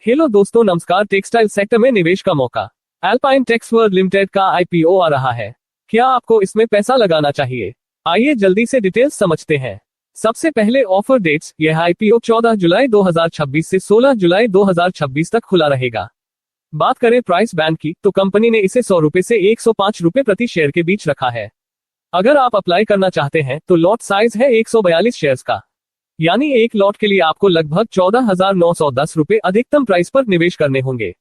Hello दोस्तों, नमस्कार। Textile sector में निवेश का मौका। अल्पाइन टेक्सवर्ल्ड लिमिटेड का आईपीओ आ रहा है। क्या आपको इसमें पैसा लगाना चाहिए? आइए जल्दी से डिटेल्स समझते हैं। सबसे पहले ऑफर डेट्स। यह आईपीओ 14 जुलाई 2026 से 16 जुलाई 2026 तक खुला रहेगा। बात करें प्राइस बैंड की, तो कंपनी ने इसे 100 रुपए से 105 रुपए प्रति शेयर के बीच रखा है। अगर आप अप्लाई करना चाहते हैं तो लॉट साइज है 142 शेयर्स का, यानी एक लॉट के लिए आपको लगभग 14,910 रुपए अधिकतम प्राइस पर निवेश करने होंगे।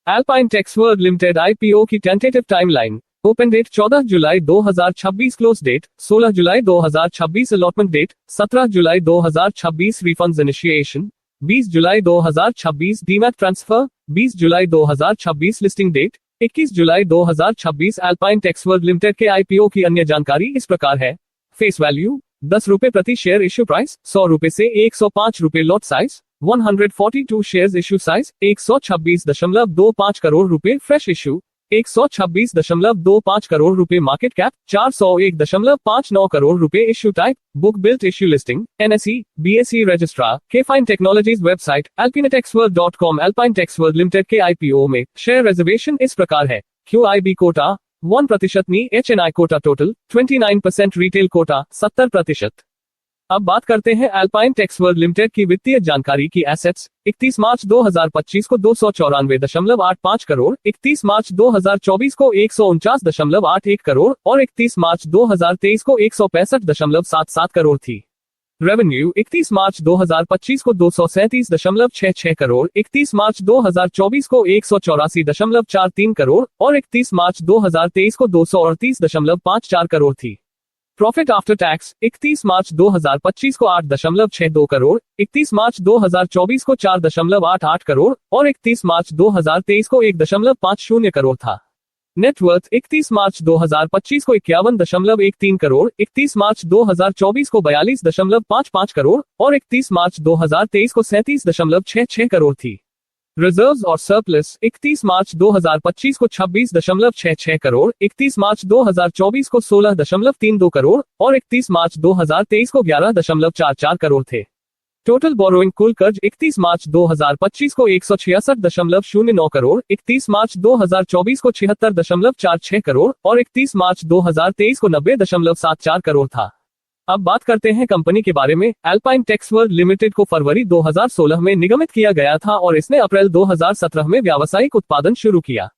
अल्पाइन टेक्सवर्ल्ड लिमिटेड आईपीओ की टेंटेटिव टाइमलाइन। ओपन डेट 14 जुलाई 2026, क्लोज डेट 16 जुलाई 2026, अलॉटमेंट डेट 17 जुलाई 2026, रिफंड्स इनिशिएशन 20 जुलाई 2026, डीमैट ट्रांसफर 20 जुलाई 2026, लिस्टिंग डेट 21 जुलाई 2026। अल्पाइन टेक्सवर्ल्ड लिमिटेड के आईपीओ की अन्य जानकारी इस प्रकार है। फेस वैल्यू 10 रुपए प्रति शेयर, इश्यू प्राइस 100 रुपए से 105 रुपए, lot size 142 shares, issue size 126.25 crore रुपए, फ्रेश इश्यू 126.25 करोड़ रुपए, मार्केट कैप 401.59 करोड़ रुपए, issue type book built issue, listing NSE BSE registrar, KFin Technologies, website alpinatexworld.com। Alpine Texworld Limited के आईपीओ में शेयर रिजर्वेशन इस प्रकार है। QIB कोटा 1% नी, HNI quota total 29%, retail quota 70%। अब बात करते हैं अल्पाइन टेक्सवर्ल्ड लिमिटेड की वित्तीय जानकारी की। एसेट्स 31 मार्च 2025 को 294.85 करोड़, 31 मार्च 2024 को 149.81 करोड़ और 31 मार्च 2023 को 165.77 करोड़ थी। रेवेन्यू 31 मार्च 2025 को 237.66 करोड़, 31 मार्च 2024 को 184.43 करोड़ और 31 मार्च 2023 को 238.54 करोड़ थी। प्रॉफिट आफ्टर टैक्स 31 मार्च 2025 को 8.62 करोड़, 31 मार्च 2024 को 4.88 करोड़ और 31 मार्च 2023 को 1.50 करोड़ था। नेटवर्थ 31 मार्च 2025 को 51.13 करोड़, 31 मार्च 2024 को 42.55 करोड़ और 31 मार्च 2023 को 37.66 करोड़ थी। रिजर्व्स और सरप्लस 31 मार्च 2025 को 26.66 करोड़, 31 मार्च 2024 को 16.32 करोड़ और 31 मार्च 2023 को 11.44 करोड़ थे। टोटल बोरोइंग कुल कर्ज 31 मार्च 2025 को 166.09 करोड़, 31 मार्च 2024 को 76.46 करोड़ और 31 मार्च 2023 को 90.74 करोड़ था। अब बात करते हैं कंपनी के बारे में। अल्पाइन टेक्सवर्ल्ड लिमिटेड को फरवरी 2016 में निगमित किया गया था और इसने अप्रैल 2017 में व्यावसायिक उत्पादन शुरू किया।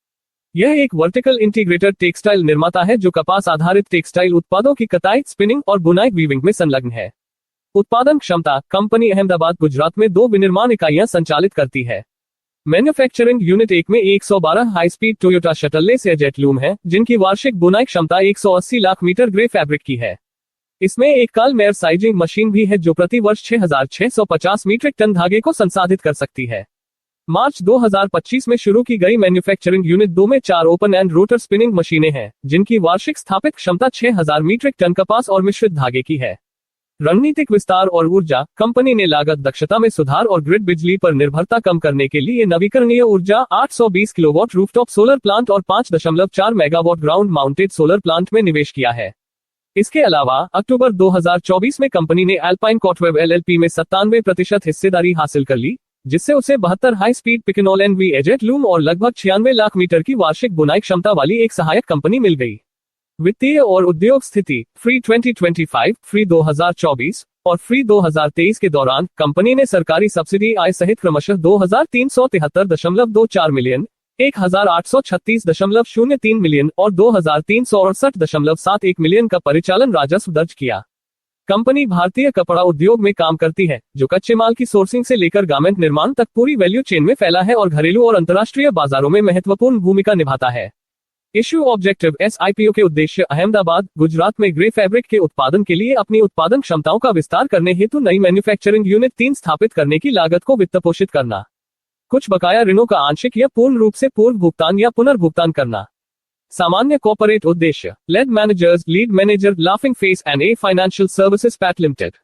यह एक वर्टिकल इंटीग्रेटेड टेक्सटाइल निर्माता है जो कपास आधारित टेक्सटाइल उत्पादों की कताई, स्पिनिंग और बुनाई वीविंग में संलग्न है। उत्पादन क्षमता। कंपनी अहमदाबाद, गुजरात में 2 विनिर्माण इकाइयां संचालित करती है। मैन्युफैक्चरिंग यूनिट 1 में 112 high speed Toyota shuttleless air jet loom है, जिनकी वार्षिक बुनाई क्षमता 180 लाख मीटर ग्रे फैब्रिक की है। इसमें एक काल मेयर साइजिंग मशीन भी है जो प्रति वर्ष 6,650 मीट्रिक टन धागे को संसाधित कर सकती है। मार्च 2025 में शुरू की गई मैन्युफैक्चरिंग यूनिट 2 में 4 ओपन एंड रोटर स्पिनिंग मशीनें हैं, जिनकी वार्षिक स्थापित क्षमता 6,000 मीट्रिक टन कपास और मिश्रित धागे की है। रणनीतिक विस्तार और ऊर्जा। कंपनी ने लागत दक्षता में सुधार और ग्रिड बिजली पर निर्भरता कम करने के लिए नवीकरणीय ऊर्जा 820 किलोवाट रूफटॉप सोलर प्लांट और 5.4 megawatt ground mounted solar plant में निवेश किया है। इसके अलावा अक्टूबर 2024 में कंपनी ने अल्पाइन कॉटवेब एलएलपी में 97% हिस्सेदारी हासिल कर ली, जिससे उसे 72 हाई स्पीड पिकेनोल एनवी एजेट लूम और लगभग 96 लाख मीटर की वार्षिक बुनाई क्षमता वाली एक सहायक कंपनी मिल गई। वित्तीय और उद्योग स्थिति। फ्री 2025, फ्री 2024 और फ्री 2023 के दौरान कंपनी ने सरकारी सब्सिडी आय सहित क्रमशः 2,373.24 मिलियन, 1,836.03 मिलियन और 2,368.71 मिलियन का परिचालन राजस्व दर्ज किया। कंपनी भारतीय कपड़ा उद्योग में काम करती है, जो कच्चे माल की सोर्सिंग से लेकर गारमेंट निर्माण तक पूरी वैल्यू चेन में फैला है और घरेलू और अंतर्राष्ट्रीय बाजारों में महत्वपूर्ण भूमिका निभाता है। Issue objective. आईपीओ के उद्देश्य अहमदाबाद, गुजरात में ग्रे फैब्रिक के उत्पादन के लिए अपनी उत्पादन क्षमताओं का विस्तार करने हेतु नई मैन्युफैक्चरिंग यूनिट 3 स्थापित करने की लागत को वित्तपोषित करना, कुछ बकाया ऋणों का आंशिक या पूर्ण रूप से पूर्व भुगतान या पुनर्भुगतान करना। सामान्य कॉर्पोरेट उद्देश्य। Lead managers, lead manager, laughing face and a financial services पैट लिमिटेड।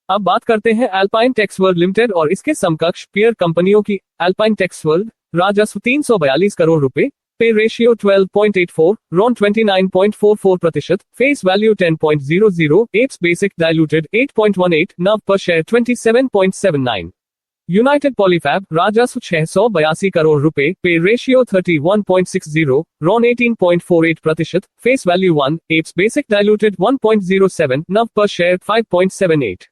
अब बात करते हैं अल्पाइन टेक्सवर्ल्ड लिमिटेड और इसके समकक्ष पीयर कंपनियों की। अल्पाइन टेक्सवर्ल्ड राजस्व 342 करोड़ रुपए, पे ratio 12.84, Ron 29.44%, face value 10.00, apps basic diluted 8.18, नव पर शेयर 27.79। यूनाइटेड पॉलीफैब राजस्व 682 करोड़ रुपए, पे ratio 31.60, Ron 18.48%, face value 1, apps basic diluted 1.07, नव पर शेयर 5.78।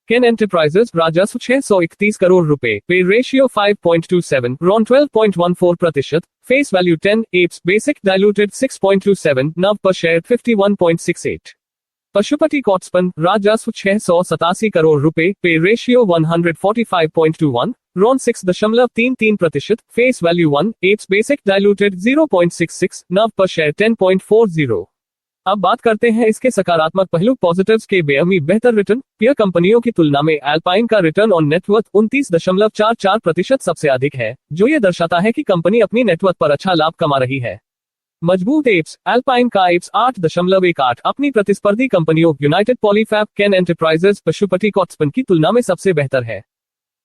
केन एंटरप्राइजेस राजस्व 631 करोड़ रुपए, पे ratio 5.27, Ron 12.14%, face value 10, apps basic diluted 6.27, नव पर शेयर 51.68। पशुपति कॉटस्पन राजस्व 687 करोड़ रुपए, पे ratio 145.21, Ron 6.33%, face value 1, apps basic diluted 0.66, नव पर शेयर 10.40। अब बात करते हैं इसके सकारात्मक पहलू पॉजिटिव्स के। बेअमी बेहतर रिटर्न, पीयर कंपनियों की तुलना में एल्पाइन का रिटर्न ऑन नेटवर्थ 29.44% सबसे अधिक है, जो ये दर्शाता है कि कंपनी अपनी नेटवर्थ पर अच्छा लाभ कमा रही है। मजबूत एप्स, एल्पाइन का एप्स 8.18 अपनी प्रतिस्पर्धी कंपनियों यूनाइटेड पॉलीफैब, केन एंटरप्राइजेस, पशुपति कॉटस्पन की तुलना में सबसे बेहतर है।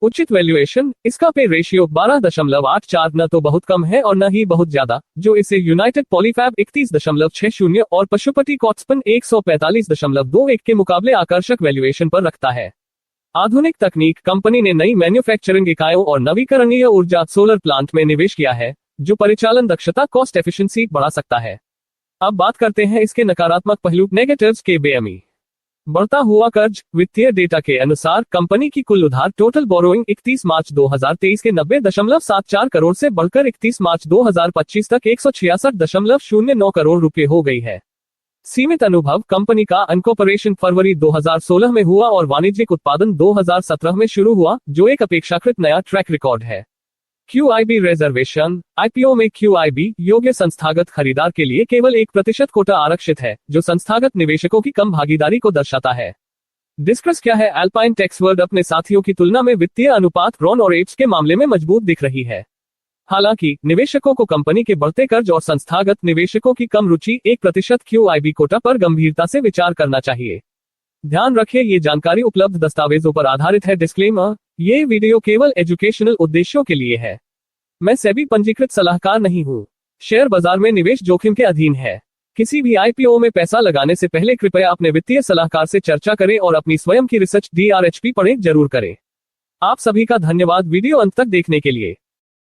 उचित वैल्यूएशन, इसका पे रेशियो 12.84 न तो बहुत कम है और न ही बहुत ज्यादा, जो इसे यूनाइटेड पॉलीफैब 31.60 और पशुपति कॉटस्पन 145.21 के मुकाबले आकर्षक वैल्यूएशन पर रखता है। आधुनिक तकनीक, कंपनी ने नई मैन्युफैक्चरिंग इकाइयों और नवीकरणीय ऊर्जा सोलर प्लांट में निवेश किया है, जो परिचालन दक्षता कॉस्ट एफिशिएंसी बढ़ा सकता है। अब बात करते हैं इसके नकारात्मक पहलू नेगेटिव्स के। बेअमी बढ़ता हुआ कर्ज, वित्तीय डेटा के अनुसार कंपनी की कुल उधार टोटल बोरोइंग 31 मार्च 2023 के 90.74 करोड़ से बढ़कर 31 मार्च 2025 तक 166.09 करोड़ रुपए हो गई है। सीमित अनुभव, कंपनी का अनकॉर्पोरेशन फरवरी 2016 में हुआ और वाणिज्यिक उत्पादन 2017 में शुरू हुआ, जो एक अपेक्षाकृत नया ट्रैक रिकॉर्ड है। QIB रिजर्वेशन, IPO में QIB योग्य संस्थागत खरीदार के लिए केवल 1% कोटा आरक्षित है, जो संस्थागत निवेशकों की कम भागीदारी को दर्शाता है। डिस्कस क्या है एल्पाइन टेक्सवर्ल्ड अपने साथियों की तुलना में वित्तीय अनुपात, रॉन और एप्स के मामले में मजबूत दिख रही है। हालांकि निवेशकों को कंपनी के बढ़ते कर्ज और संस्थागत निवेशकों की कम रुचि 1% QIB कोटा पर गंभीरता से विचार करना चाहिए। ध्यान रखें, ये जानकारी उपलब्ध दस्तावेजों पर आधारित है। डिस्क्लेमर, ये वीडियो केवल एजुकेशनल उद्देश्यों के लिए है। मैं सेबी पंजीकृत सलाहकार नहीं हूँ। शेयर बाजार में निवेश जोखिम के अधीन है। किसी भी IPO में पैसा लगाने से पहले कृपया अपने वित्तीय सलाहकार से चर्चा करें और अपनी स्वयं की रिसर्च DRHP पढ़ें जरूर करें। आप सभी का धन्यवाद वीडियो अंत तक देखने के लिए।